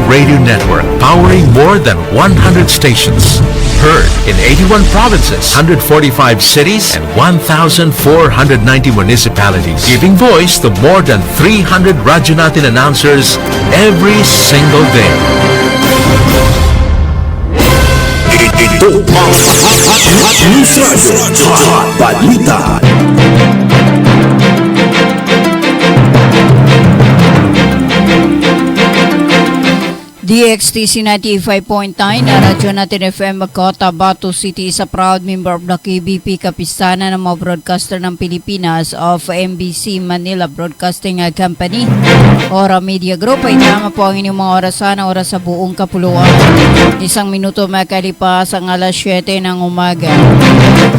radio network powering more than 100 stations. Heard in 81 provinces, 145 cities, and 1,490 municipalities. Giving voice to more than 300 Radyo Natin announcers every single day. Ito ang Hot News Radio, Hot Balita. DXTC 95.9 na Radyo Natin FM Cotabato City is a proud member of the KBP Kapistanan ng mga broadcaster ng Pilipinas of MBC Manila Broadcasting Company. Ora Media Group ay tama po ang inyong mga oras sa buong kapuluan. 1 minuto makalipas ang alas 7 ng umaga.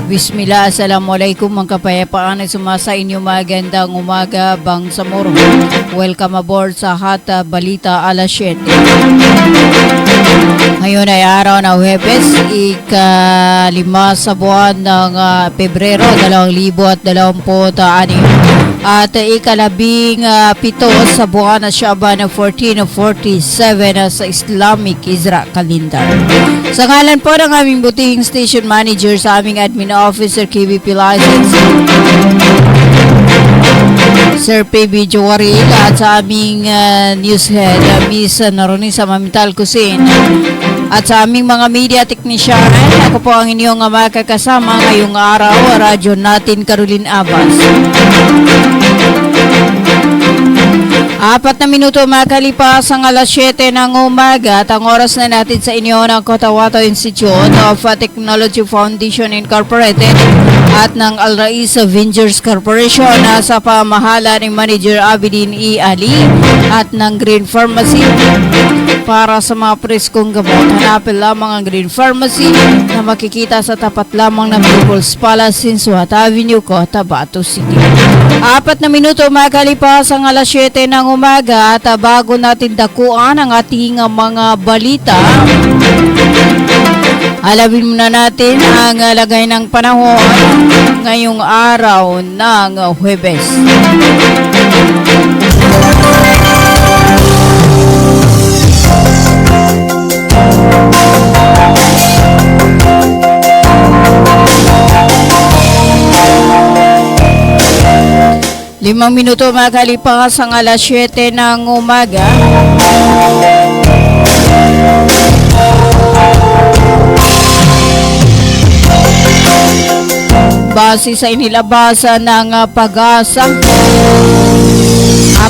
Bismillah, Assalamualaikum, ang kapayapaan ay sumasa inyong magandang umaga, Bangsamoro. Welcome aboard sa Hot Balita alas 7. Ngayon ay araw na Huwebes, ika-5 sa buwan ng Pebrero 2026 at ika-17 sa buwan na Shaban ng 1447 sa Islamic Isra Calendar. Sa ngalan po ng aming butihing station manager, sa aming admin officer KBP License Sir PB Jowaril, at sa aming news head Miss Naronisa Mamital Kusin, at sa aming mga media technician, ako po ang inyong makakasama ngayong araw, Radyo Natin Caroline Abbas. 4 na minuto makalipas ang alas 7 ng umaga at ang oras na natin sa inyo ng Cotabato Institute of Technology Foundation Incorporated at ng Al Rais Ventures Corporation na sa pamahala ni Manager Abidin E. Ali at ng Green Pharmacy. Para sa mga preskong gamot, hanapin lamang ang Green Pharmacy na makikita sa tapat lamang ng People's Palace in Suat Avenue, Cotabato City. 4 na minuto makalipas ang alas 7 ng umaga at bago natin dakuan ang ating mga balita, alamin muna natin ang lagay ng panahon ngayong araw ng Huwebes. Limang minuto makalipas ang alas 7 ng umaga. Base sa inilabasan ng Pag-asa,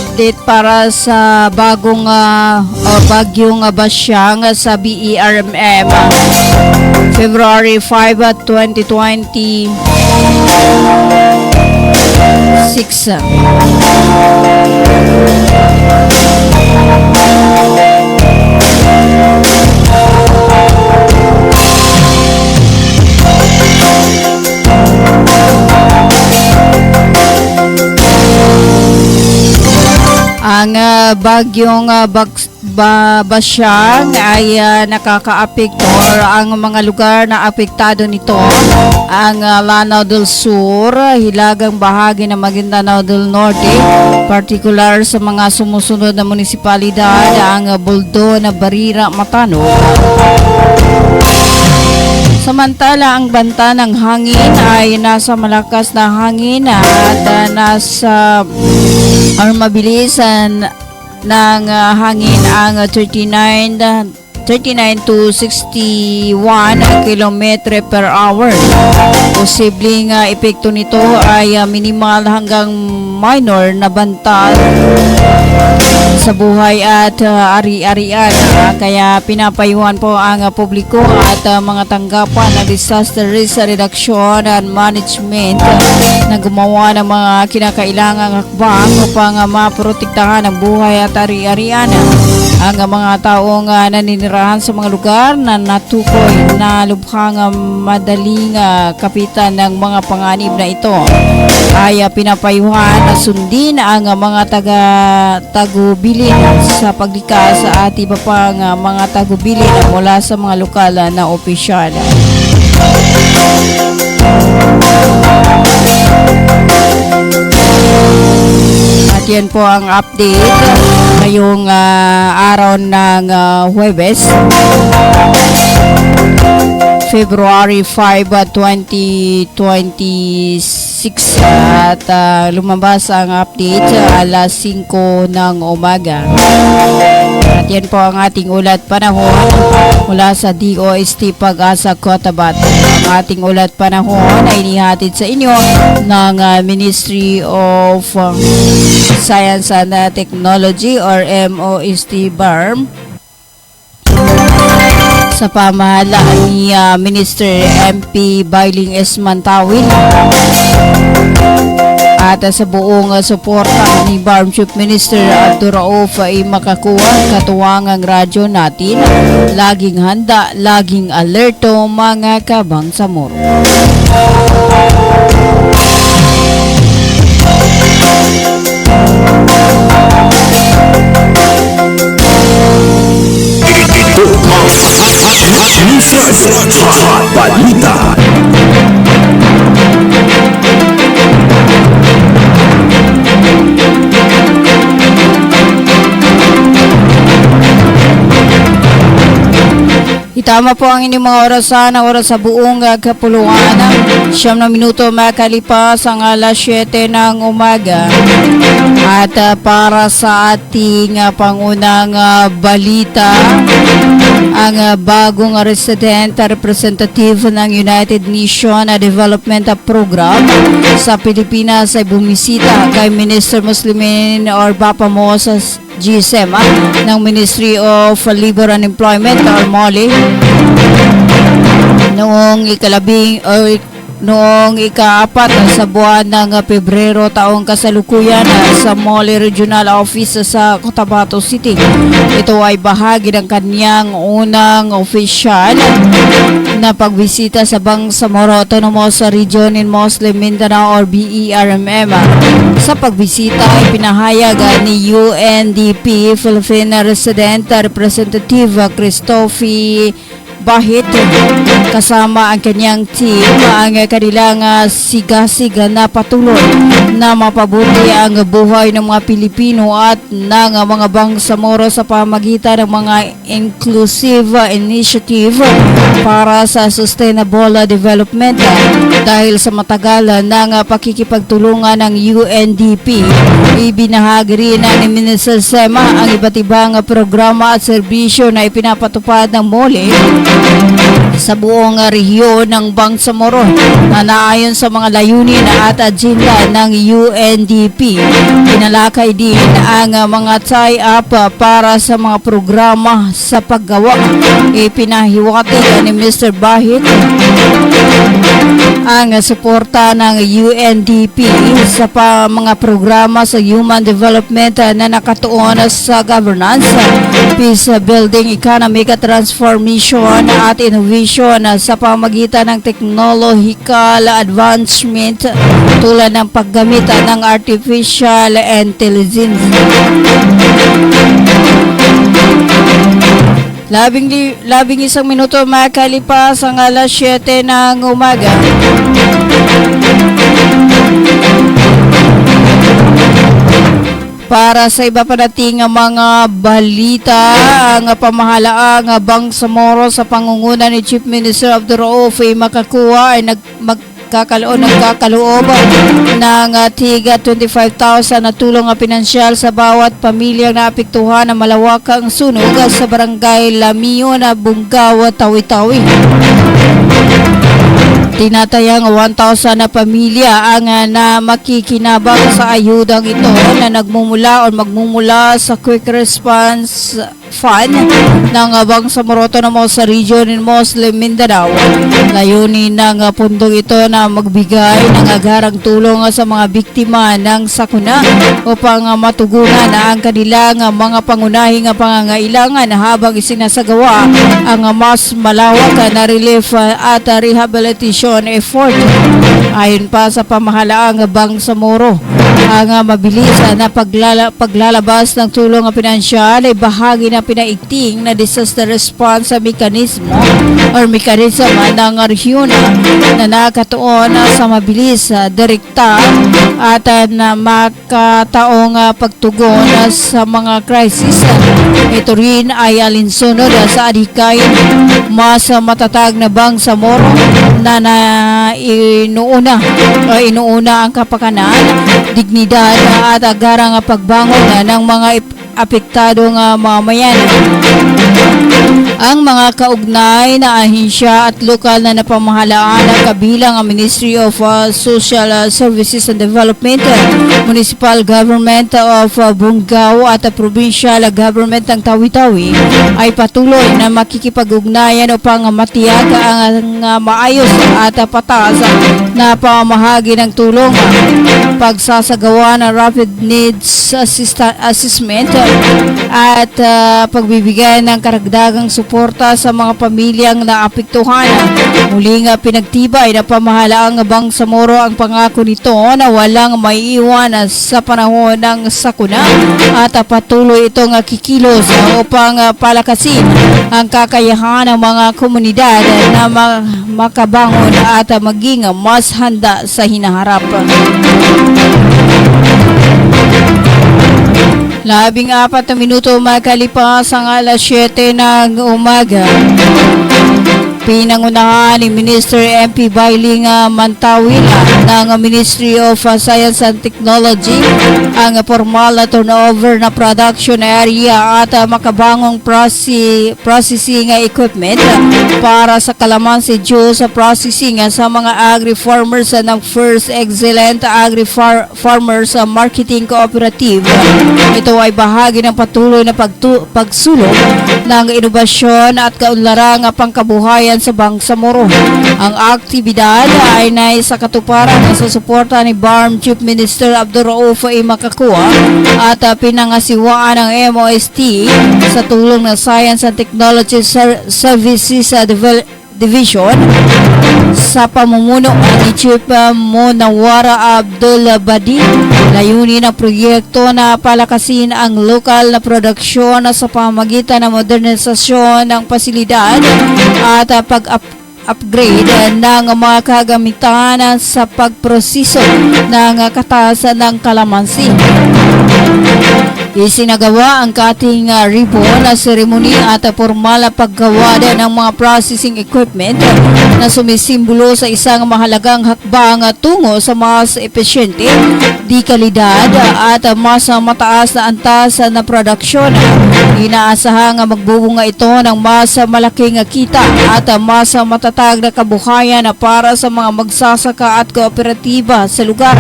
update para sa bagong bagyong Basyang sa BERMM, February 5, 2026. Ang bagyong Basyang ay nakakaapekto, or ang mga lugar na apektado nito ang Lanao del Sur, hilagang bahagi ng Maguindanao del Norte, partikular sa mga sumusunod na munisipalidad, ang Buldo, Barira, Matanog. Samantala, ang banta ng hangin ay nasa malakas na hangin at nasa mabilisan ng hangin ang 39 to 61 km per hour. Posibleng epekto nito ay minimal hanggang minor na banta sa buhay at ari-arian. Kaya pinapayuhan po ang publiko at mga tanggapan ng Disaster Risk Reduction and Management na gumawa ng mga kinakailangang hakbang upang maprotektahan ang buhay at ari-arian ang mga taong naninirahan sa mga lugar na natukoy na lubhang madaling kapitan ng mga panganib na ito. Ay pinapayuhan na sundin ang mga tagubilin sa paglikas at iba pang mga tagubilin mula sa mga lokal na opisyal. At At yan po ang update ngayong araw ng Huwebes, February 5, 2026 at lumabas ang update alas 5 ng umaga. At yan po ang ating ulat panahon mula sa DOST Pag-asa Cotabato. Ang ating ulat panahon ay inihatid sa inyo ng Ministry of Science and Technology or MOST BARM sa pamahalaan ni Minister MP Bailing S. Mantawin at sa buong suporta ni BARM Chief Minister Abduraouf ay makakuha katuwangang radyo natin. Laging handa, laging alerto mga kabangsamoro. News Radio Hot Balita. Itama po ang inyong mga oras sa buong kapuluan. 9 na minuto makalipas ang alas 7 ng umaga. At para sa ating pangunang balita, ang bagong resident representative ng United Nations Development Program sa Pilipinas ay bumisita kay Minister Muslimin or Bapa Moses GSM ng Ministry of Labor and Employment or MOLE noong ika-4 sa buwan ng Pebrero taong kasalukuyan sa MOLE Regional Office sa Cotabato City. Ito ay bahagi ng kanyang unang official na pagbisita sa Bangsamoro Autonomous Region in Muslim Mindanao or BERMM. Sa pagbisita ay pinahayag ni UNDP Philippine Resident Representative Christophe Bahit kasama ang kanyang team ang kanilang sigasiga na patuloy na mapabuti ang buhay ng mga Pilipino at ng mga Bangsamoro sa pamagitan ng mga inclusive initiative para sa sustainable development. Dahil sa matagal ng pakikipagtulungan ng UNDP, ibinahagi rin ni Minister Sema ang iba't ibang programa at serbisyo na ipinapatupad ng MOLE sa buong rehiyon ng Bangsamoro na naayon sa mga layunin at agenda ng UNDP. Pinalakay din ang mga tie-up para sa mga programa sa paggawa. Ipinahiwatig ni Mr. Bahit ang suporta ng UNDP sa mga programa sa human development na nakatuon sa governance, peace building, economic transformation at innovation sa pamagitan ng technological advancement tulad ng paggamit ng artificial intelligence. Labing isang minuto makalipas ang alas 7 ng umaga. Para sa iba pa nating mga balita, ang pamahalaang Bangsamoro sa pangunguna ni Chief Minister Abduraouf ay makakuha ay nagkakaloob ng tiga 25,000 na tulong pinansyal sa bawat pamilyang naapektuhan ng malawakang sunog sa barangay Lamio na Bungaw, Tawi-Tawi. Tinatayang 1,000 na pamilya ang na makikinabang sa ayudang ito na magmumula sa Quick Response Fund ng Bangsamoro Autonomous Region in Muslim Mindanao. Layunin ng pundong ito na magbigay ng agarang tulong sa mga biktima ng sakuna upang matugunan ang kanilang mga pangunahing pangangailangan habang isinasagawa ang mas malawak na relief at rehabilitation effort. Ayon pa sa pamahalaang Bangsamoro, Ang mabilis na paglalabas ng tulong pinansyal ay bahagi ng pinaigting na disaster response mechanism ng rehiyon na nakatuon sa mabilis, direkta at na makataong pagtugon sa mga krisis. Ito rin ay alinsunod sa adhikay mas matatag na Bangsamoro na inuuna ang kapakanan, dignidad at agarang pagbangon ng mga apektadong mamamayan. Ang mga kaugnay na ahensya at lokal na napamahalaan kabilang ang Ministry of Social Services and Development, Municipal Government of Bunggao at Provincial Government ng Tawi-Tawi ay patuloy na makikipag-ugnayan upang matiyak ang maayos at patas na pamahagi ng tulong, pagsasagawa ng Rapid Needs Assessment at pagbibigay ng karagdagang suporta sa mga pamilyang naapektuhan. Muling pinagtibay na pamahalaang Bangsamoro ang pangako nito na walang maiiwan sa panahon ng sakuna at patuloy itong kikilos upang palakasin ang kakayahan ng mga komunidad na makabangon at maging mas handa sa hinaharap. 14 minuto makalipas ang alas 7 ng umaga. Pinangunahan ni Minister MP Bailing Mantawila ng Ministry of Science and Technology ang formal na turnover na production area at makabangong processing equipment para sa kalamansi juice processing sa mga agri-farmers ng First Excellent Agri-Farmers Marketing Cooperative. Ito ay bahagi ng patuloy na pagsulong ng inobasyon at kaunlarang pangkabuhayan sa Bangsamoro. Ang aktibidad ay nais sa katuparan sa suporta ni BARM Chief Minister Abdurrauf Makakua at pinangasiwaan ng MOST sa tulong ng Science and Technology Services Division sa pamumuno ni Chief Munawara Abdul Badi. Layunin ng proyekto na palakasin ang lokal na produksyon sa pamamagitan ng modernisasyon ng pasilidad at pag-upgrade ng mga kagamitan sa pagproseso ng katasan ng kalamansi. Isinagawa ang cutting ribbon na seremony at formal na paggawa ng mga processing equipment na sumisimbolo sa isang mahalagang hakbang tungo sa mas epesyente, dekalidad at mas mataas na antas na produksyon. Inaasahang magbubunga ito ng mas malaking kita at mas matatag na kabuhayan para sa mga magsasaka at kooperatiba sa lugar.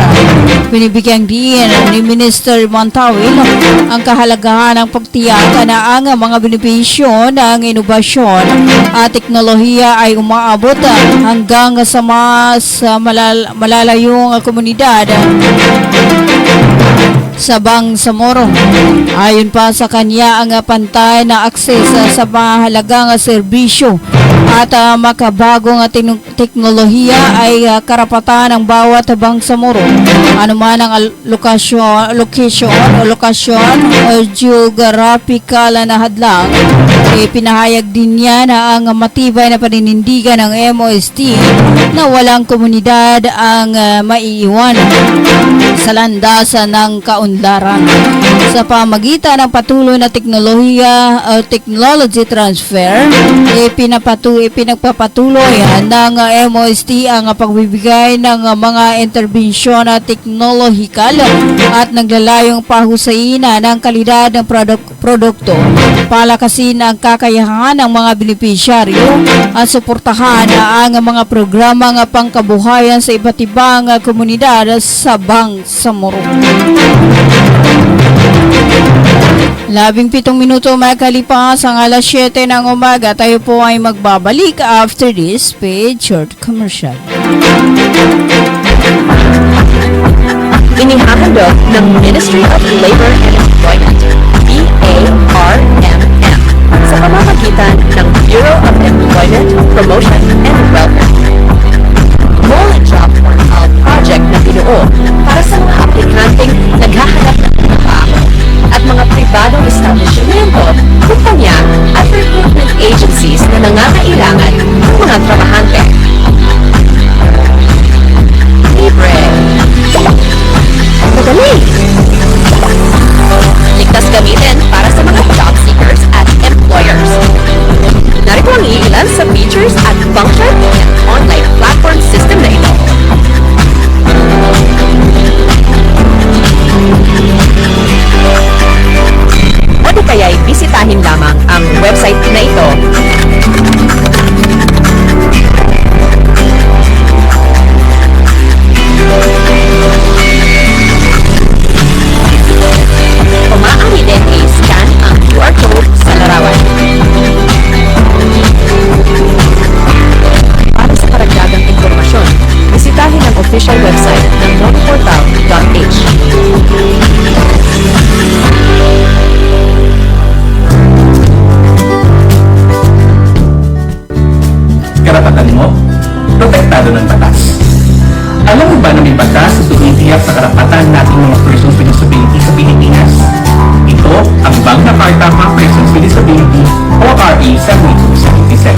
Binibigyang diin ni Minister Mantawil ang kahalagahan ng pagtiyak na ang mga benepisyo ng inobasyon at teknolohiya ay umaabot hanggang sa mas malalayong komunidad sa Bangsamoro. Ayon pa sa kanya, ang pantay na akses sa mahalagang serbisyo at makabagong teknolohiya ay karapatan ng bawat Bangsamoro. Anuman ang lokasyon o geographical na hadlang, pinahayag din niya na ang matibay na paninindigan ng MOST na walang komunidad ang maiiwan sa landasan ng kaunlaran. Sa pamagitan ng patuloy na teknolohiya o technology transfer, pinagpapatuloy ng MOST ang pagbibigay ng mga interbensyon na teknolohikal at naglalayong pahusayin ng kalidad ng produkto, palakasin ang kakayahan ng mga benepisyaryo at suportahan ang mga programang pangkabuhayan sa iba't ibang komunidad sa Bangsamoro. 17 minuto makalipas ang alas 7 ng umaga. Tayo po ay magbabalik after this paid short commercial. Inihahandog ng Ministry of Labor and Employment, BARMM, sa pamamagitan ng Bureau of Employment, Promotion and Welfare. Mole Job Portal project na binuo para sa mga aplikanteng kailangan ng mga trabahante. Libre. Madali. Ligtas gamitin para sa mga job seekers at employers. Narito ang iilan sa features at function ng online platform system na ito. O di kaya'y bisitahin lamang ang website na ito. O maaari din i-scan ang QR code sa larawan. Para sa karagdagang impormasyon, bisitahin ang official website ng monoportal.h. Karapatan mo, protektado ng batas. Alam mo ba na may batas na tumitiyak sa karapatan nating mga persons with disability sa Pilipinas? Ito ang Magna Carta for Persons with Disability o RA 7277.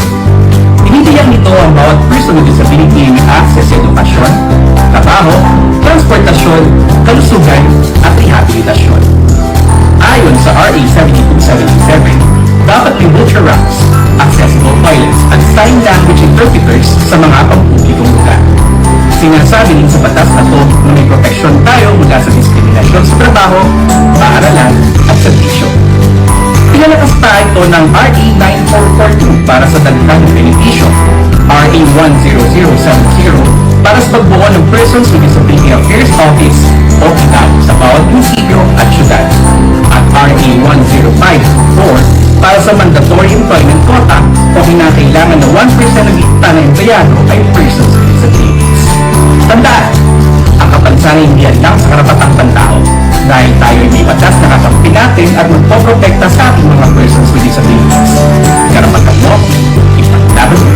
Tinitiyak nito ang bawat person with disability may access sa edukasyon, trabaho, transportasyon, kalusugan at rehabilitasyon. Ayon sa RA 7277, dapat may wheelchair ramps, accessible toilets at sign language interpreters sa mga pampublikong lugar. Sinasabi din sa batas na to na may proteksyon tayo mula sa diskriminasyon sa trabaho, paaralan at serbisyo. Pinalakas pa ito ng RA 9442 para sa dagdag ng benepisyo, RA 10070 para sa pagbuo ng Persons with Disability Affairs Office o PIDAO sa bawat munisipyo at syudad, at RA 10544 para sa mandatory employment quota o kinakailangan na 1% ng kita ng empleyado ay persons with disabilities. Tandaan, ang kapansanan hindi lang sa karapatang pantao dahil tayo ay may batas na kakampi natin at magpoprotekta sa ating mga persons with disabilities. Karapatan mo, ipaglaban mo.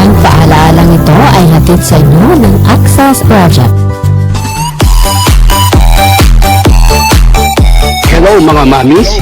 Ang paalalang ito ay hatid sa inyo ng Access Project. Hello mga mamis!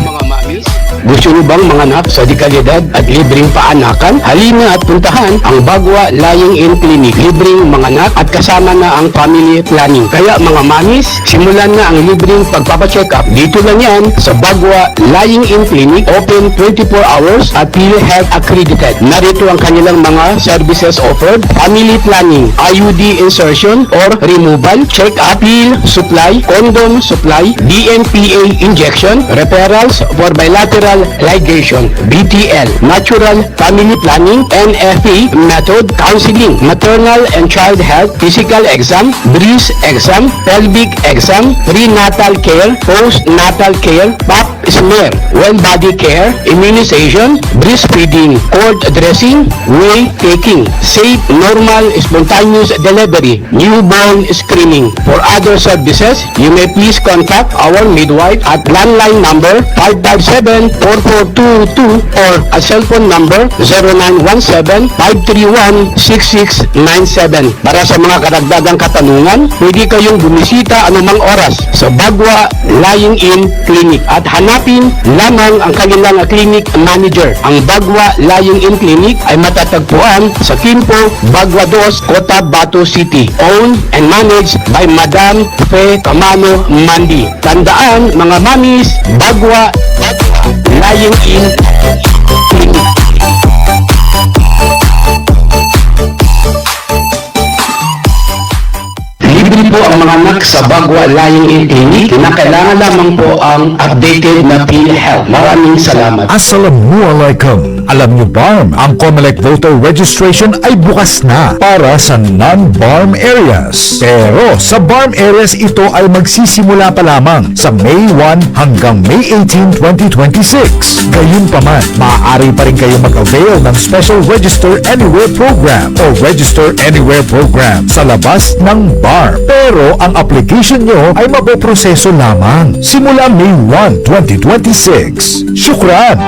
Gusto nyo bang manganak sa dekalidad at libreng paanakan? Halina at puntahan ang Bagwa Lying-in Clinic. Libreng manganak at kasama na ang family planning. Kaya mga mamis, simulan na ang libreng pagpapacheck up. Dito lang yan sa Bagwa Lying-in Clinic. Open 24 hours at PhilHealth accredited. Narito ang kanilang mga services offered. Family planning, IUD insertion or removal, check-up, pill supply, condom supply, DMPA injection, referrals for bilateral ligation, BTL, natural family planning, NFP method, counseling, maternal and child health, physical exam, breast exam, pelvic exam, prenatal care, postnatal care, pap smear, well body care, immunization, breastfeeding, cord dressing, weight taking, safe, normal, spontaneous delivery, newborn screening. For other services, you may please contact our midwife at landline number 557-4422 or a cellphone number 0917-531-6697. Para sa mga karagdagang katanungan, pwede kayong bumisita anumang oras sa Bagwa Lying-in Clinic at hanapin lamang ang kanilang clinic manager. Ang Bagwa Lying-in Clinic ay matatagpuan sa Quimpo, Bagwa 2, Cotabato City. Owned and managed by Madam Fe Camano Mandi. Tandaan mga mamis, Bagwa Lying-in Clinic. Libre po ang mga anak sa Bagwa Lying-in Clinic. Kinakailangan lamang po ang updated na PhilHealth. Maraming salamat. Assalamualaikum. Alam niyo ba, ang COMELEC voter registration ay bukas na para sa non-BARM areas. Pero sa BARM areas ito ay magsisimula pa lamang sa May 1 hanggang May 18, 2026. Gayunpaman, maaari pa rin kayo mag-avail ng Special Register Anywhere Program o Register Anywhere Program sa labas ng BARM. Pero ang application nyo ay mapoproseso lamang simula May 1, 2026. Syukran!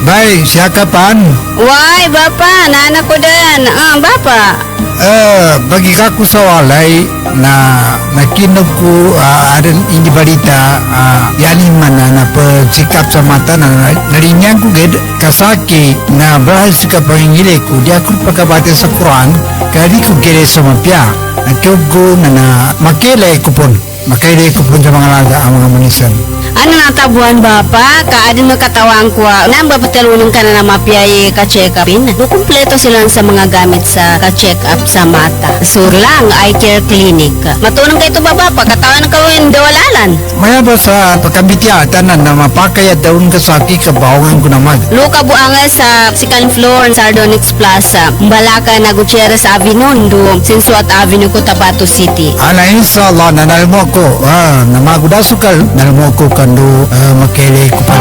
Bay, siya kapan? Why, Bapa, nana ko din. Bapa. Bagi kako sa walay na nakinog ko adan hindi balita yanin man na pagsikap sa mata na narinyang ko gid kasaki na bahal sa kapangingili ko di ako pagkabati sa Quran kaya di ko gire sa mapya nagkiog ko na makilay ko pon sa mga laga ang mga munisan. Ano natabuan ba pa? Kaadin mo katawang kuha. Nga ba patalunong ka na mapiyay ka-check upin? Kumpleto silang sa mga gamit sa ka-check up sa mata. Surlang Eye Care Clinic. Matunong kayo ito ba pa? Katawan ka yung dawalalan. Maya ba sa pagkabitya tanan na mapakayat daun kasaki kabawangan ko naman. Luka buanga sa second floor Sardonyx Plaza. Balaka na Gutierrez Avenue, do Sinsuat Avenue, Cotabato City. Inshallah nanal mo ko na magudasukal nanal mo ko kando makilay ko pa.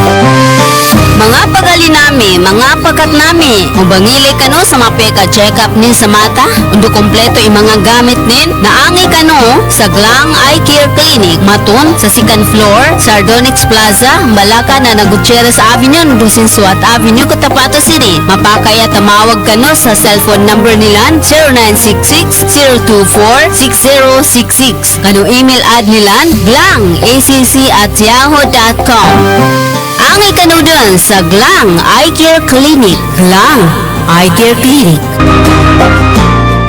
Mga pagali nami, mga pagkat nami, mabangili ka no sa mapeka check-up ni sa mata, undo kompleto yung mga gamit nin, naangay ka no sa Glang Eye Care Clinic, maton sa second floor, Sardonyx Plaza, Balaka na Gutierrez Avenue, undo Sinsuat Avenue, Cotabato City. Mapakaya tamawag ka no sa cellphone number nila 0966-024-6066. Kano email ad nila, glangacc@yahoo.com. Ang ikanudan sa Glang Eye Care Clinic. Glang Eye Care Clinic.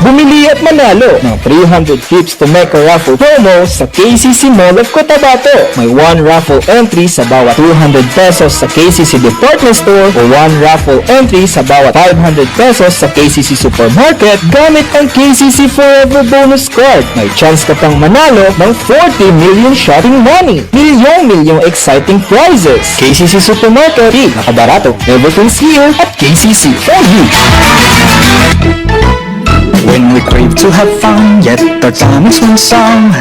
Bumili at manalo ng 300 trips to Mecca raffle promo sa KCC Mall of Cotabato. May 1 raffle entry sa bawat 200 pesos sa KCC Department Store o 1 raffle entry sa bawat 500 pesos sa KCC Supermarket gamit ang KCC Forever Bonus Card. May chance ka pang manalo ng 40 million shopping money. Milyong exciting prizes. KCC Supermarket, nakabarato. Everything's here at KCC for you. When we crave to have fun, yet our time is one song.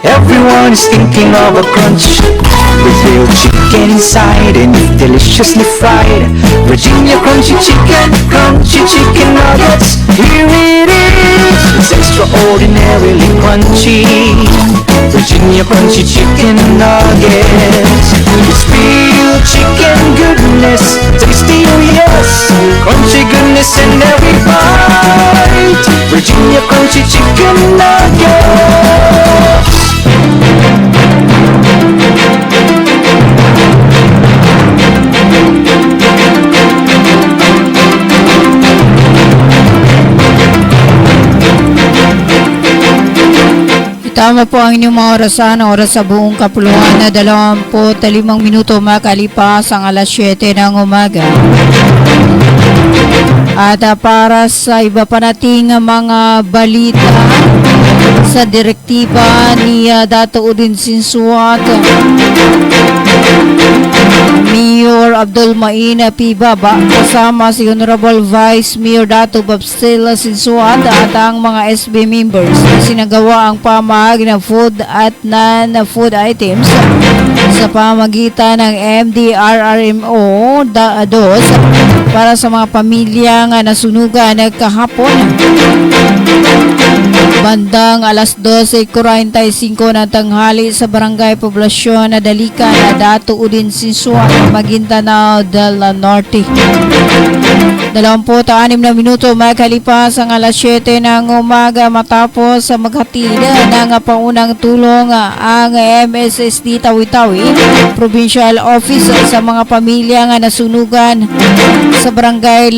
Everyone is thinking of a crunch with real chicken inside and deliciously fried. Virginia crunchy chicken nuggets. Here it is, it's extraordinarily crunchy. Virginia crunchy chicken nuggets. It's real chicken goodness, tasty, oh yes, crunchy goodness in every bite. Virginia crunchy chicken nuggets. Tama po ang inyong mga oras sa buong kapuluan na 25 minuto makalipas ang alas 7 ng umaga. At para sa iba pa nating mga balita sa direktiba ni Dato Udin Sinsuat, Mayor Abdul Main P. Baba kasama si Honorable Vice Mayor Dato Babstil Sinsuat at ang mga SB members sinagawa ang pamahagi ng food at non-food items sa pamagitan ng MDRRMO DOS para sa mga pamilyang nasunugan kahapon. Bandang alas 12:45 ng tanghali sa Barangay Poblasyon na Dalika na Dato Udin Sinsuat, Maguindanao del Norte. 26 na minuto makalipas ang alas 7 ng umaga matapos maghatid ng paunang tulong ang MSSD Tawi-Tawi Provincial Office sa mga pamilyang nasunugan sa Barangay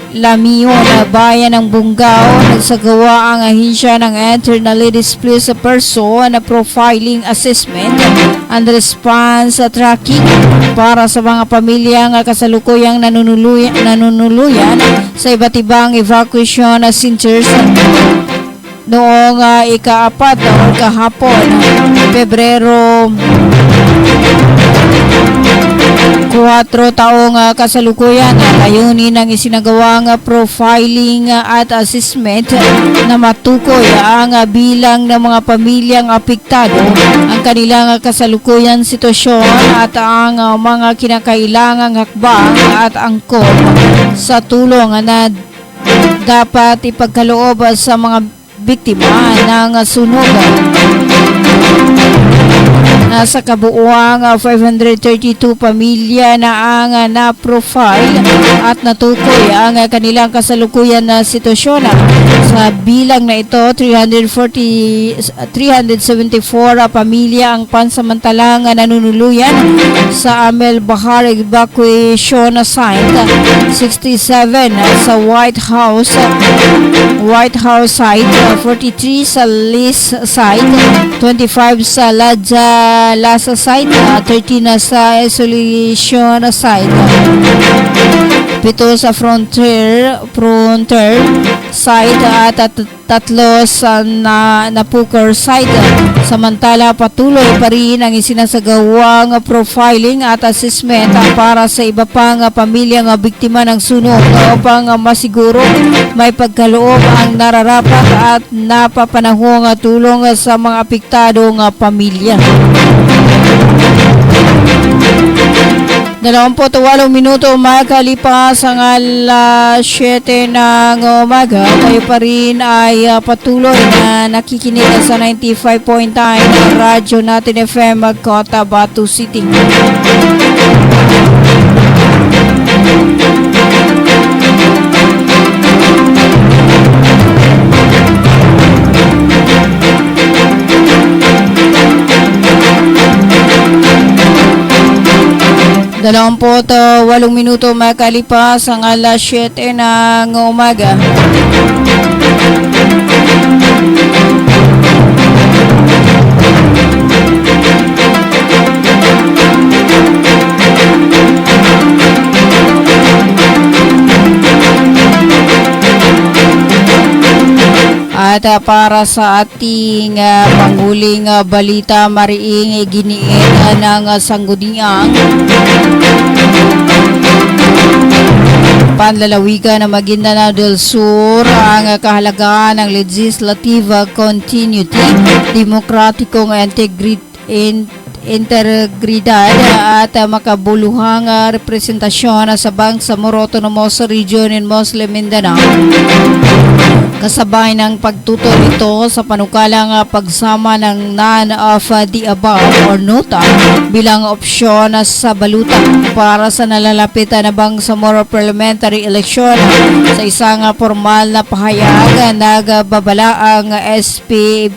Lamion, bayan ng Bunggao. Nagsagawa ang ahensya ng Internally Displaced Person Profiling Assessment and Response Tracking para sa mga pamilyang kasalukuyang nanunuluyan sa iba't ibang evacuation centers noong ika-4 o kahapon, Pebrero 4 taong kasalukuyan. Layunin ng isinagawang profiling at assessment na matukoy ang bilang ng mga pamilyang apektado, ang kanilang kasalukuyan sitwasyon at ang mga kinakailangang hakbang at angkop sa tulong na dapat ipagkaloob sa mga biktima ng sunog. Sa kabuuang 532 pamilya na ang na-profile at natukoy ang kanilang kasalukuyan na sitwasyon. Sa bilang na ito, 374 pamilya ang pansamantalang nanunuluyan sa Amel Bahar Evacuation Site, 67 sa White House site, 43 sa Lis site, 25 sa Lasa site, 13 na sa Isolation site, 7 sa Frontier site at 3 sa Napuker site. Samantala, patuloy pa rin ang isinasagawang profiling at assessment para sa iba pang pamilyang biktima ng sunog upang masiguro may pagkaloob ang nararapat at napapanahong tulong sa mga apektadong pamilya. 28 minuto makalipas ang alas 7 ng umaga. Tayo pa rin ay patuloy na nakikinig sa 95.9 ng radyo natin FM Cotabato City. Dalawamput 8 minuto makalipas ang alas 7 ng umaga. At para sa ating panghuling balita, mariing giniin ng sangguniang panlalawigan ng Maguindanao del Sur ang kahalagahan ng legislative continuity, demokratikong integridad at makabuluhang representasyon sa Bangsamoro Autonomous Region in Muslim Mindanao. Kasabay ng pagtutol ito sa panukalang pagsama ng none of the above or nota bilang opsyon sa baluta para sa nalalapitan na Bangsamoro Parliamentary Election. Sa isang formal na pahayag, nagbabala ang SPMDS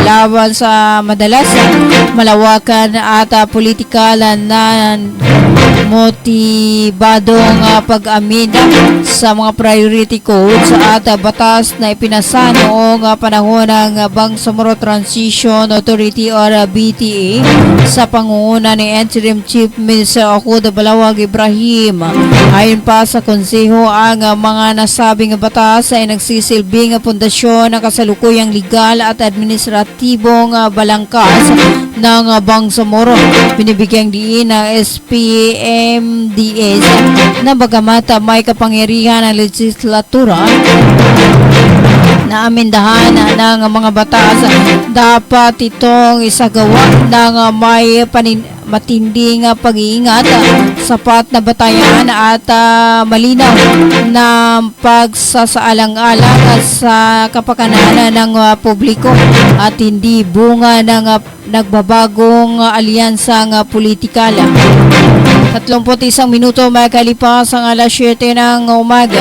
laban sa madalas malawakan at politikal na motibadong pag-amin sa mga priority codes at batas na ipinasa noong panahon ng Bangsamoro Transition Authority or BTA sa pangunguna ni Interim Chief Minister Ahud Balawag Ibrahim. Ayon pa sa konseho, ang mga nasabing batas ay nagsisilbing pundasyon ng kasalukuyang legal at administratibong balangkas ng Bangsamoro. Binibigyang diin ng SPMDS na bagamat may kapangyarihan ng legislatura na amendahan ng mga batas, dapat itong isagawa ng may matinding pag-iingat, sapat na batayan at malinaw na pagsasaalang-alang sa kapakanan ng publiko at hindi bunga ng nagbabagong alyansang politikal. 31 minuto makalipas ang alas 7 ng umaga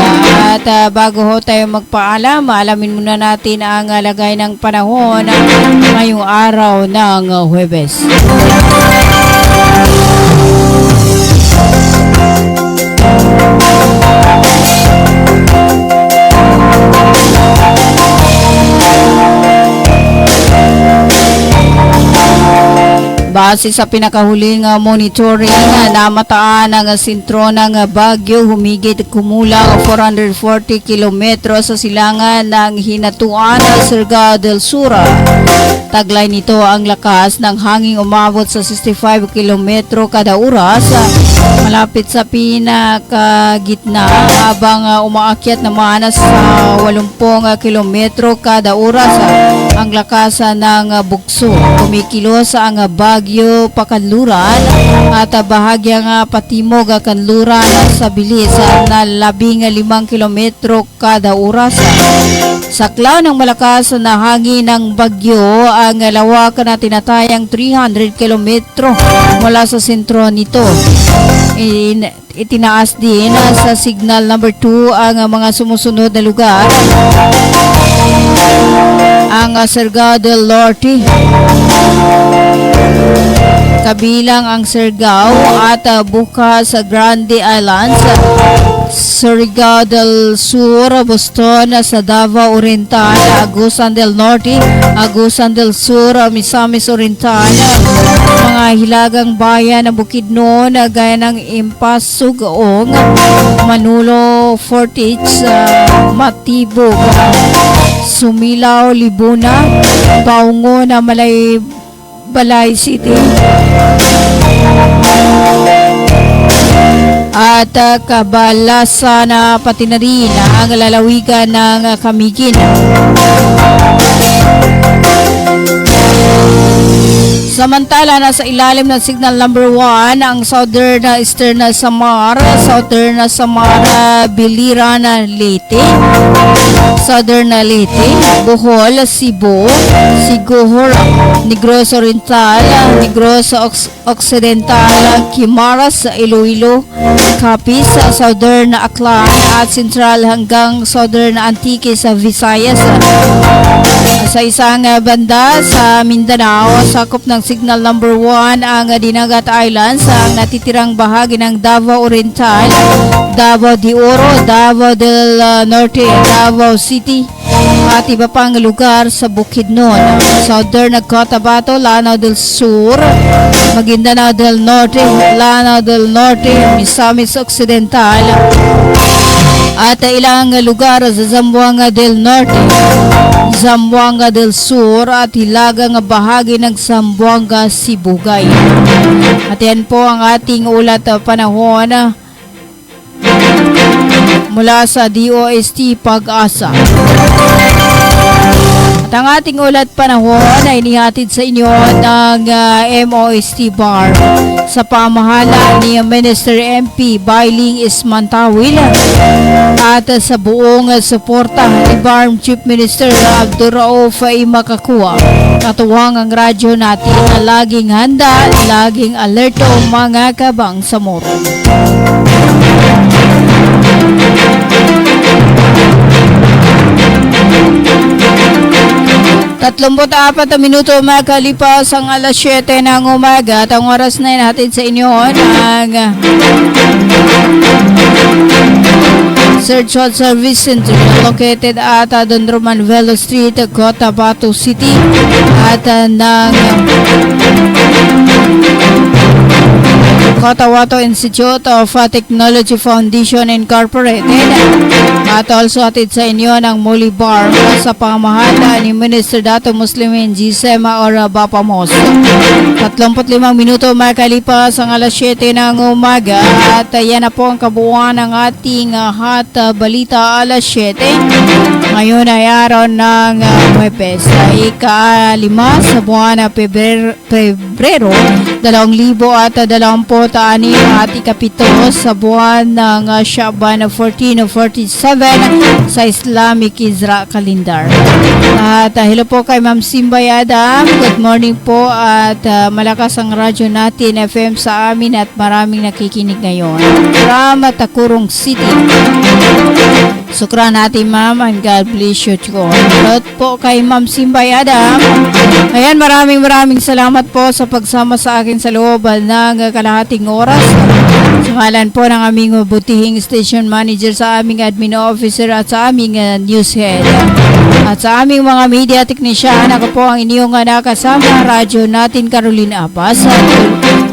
at bago ho tayo magpaalam, alamin muna natin ang lagay ng panahon ngayong araw ng Huwebes. Base sa pinakahuling monitoring, namataan ang sentro ng Baguio, humigit kumulang 440 kilometro sa silangan ng Hinatuan, Surigao del Sur. Taglay nito ang lakas ng hangin umabot sa 65 kilometro kada oras malapit sa pinakagitna, habang umaakyat naman sa 80 kilometro kada oras. ang lakas ng bugso. Kumikilos ang bagyo pakanluran at bahagyang patimog kanluran sa bilis na 15 kilometro kada oras. Saklaw ng malakas na hangin ng bagyo ang lawak na tinatayang 300 kilometro mula sa sentro nito. Itinaas din sa signal number 2 ang mga sumusunod na lugar. Ang Surigao del Norte, kabilang ang Surigao at bukas sa Grande Islands, Surigao del Sur, Boston, sa Davao Oriental, Agusan del Norte, Agusan del Sur, Misamis Oriental, mga hilagang bayan ng Bukidnon, gaya ng Impas, Sugaong, Manulo, Fortich, Matibog, Sumilaw, Libuna, Baungo na Balay City, at Cabalasa na pati na rin ang lalawigan ng Camiguin. Samantala, nasa ilalim ng signal number 1 ang Southern Eastern Samar, Southern Samar, Biliran, Leyte, Southern Leyte, Bohol, Cebu, Sigohor, Negros Oriental, Negros Occidental, Kimaras, Iloilo, Capiz, Southern Aklan at Central hanggang Southern Antique sa Visayas. Sa isang banda sa Mindanao, sakop ng signal number 1 ang Dinagat Islands, ang natitirang bahagi ng Davao Oriental, Davao de Oro, Davao del Norte, Davao City at iba pang lugar sa Bukidnon. Southern Cotabato, Lanao del Sur, Maguindanao del Norte, Lanao del Norte, Misamis Occidental at ilang lugar sa Zamboanga del Norte, Zamboanga del Sur at hilagang bahagi ng Zamboanga, Sibugay. At yan po ang ating ulat panahon mula sa DOST Pag-asa. At ang ating ulat panahon ay inihatid sa inyo ng MOST Bar sa pamahala ni Minister MP Bailing Ismantawil at sa buong suporta ni BARM Chief Minister Abdurrauf Makakua. Katuwang ang radyo natin na laging handa, laging alerto mga kabang samoro. 34 minuto makalipas ang alas 7 ng umaga at ang oras na natin sa inyo ng Search and Service Center located at Dondroman Velo Street, Cotabato City at ng Cotabato Institute of Technology Foundation Incorporated at also atid sa inyo ng Muli Bar sa pamahala ni Minister Dato Muslimin Gisem or Bapamos. 35 minuto makalipas ang alas 7 ng umaga at yan na po ang kabuuan ng ating hot balita alas 7. Ngayon ay araw ng Huwebes, ika-5 sa buwan na Pebrero 2026 at ika-7 sa buwan ng Shaban 1447 sa Islamic Isra Calendar. At hello po kay Ma'am Simbay Adam. Good morning po at malakas ang radyo natin FM sa amin at maraming nakikinig ngayon. From Takurong City. Sukran natin ma'am and God bless you too. Hello po kay Ma'am Simbay Adam. Ayan, maraming salamat po sa pagsama sa akin sa loob ng kalahating oras. Sa ngalan po ng aming butihing station manager, sa aming admin officer at sa aming news head. At sa aming mga media technician, ako po ang inyong nakasama, radyo natin Caroline Abbas.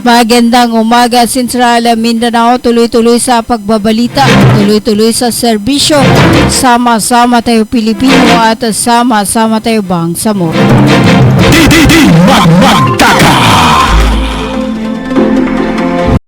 Magandang umaga Central Mindanao, tuloy-tuloy sa pagbabalita, tuloy-tuloy sa serbisyo. Sama-sama tayo Pilipino at sama-sama tayo Bangsamoro.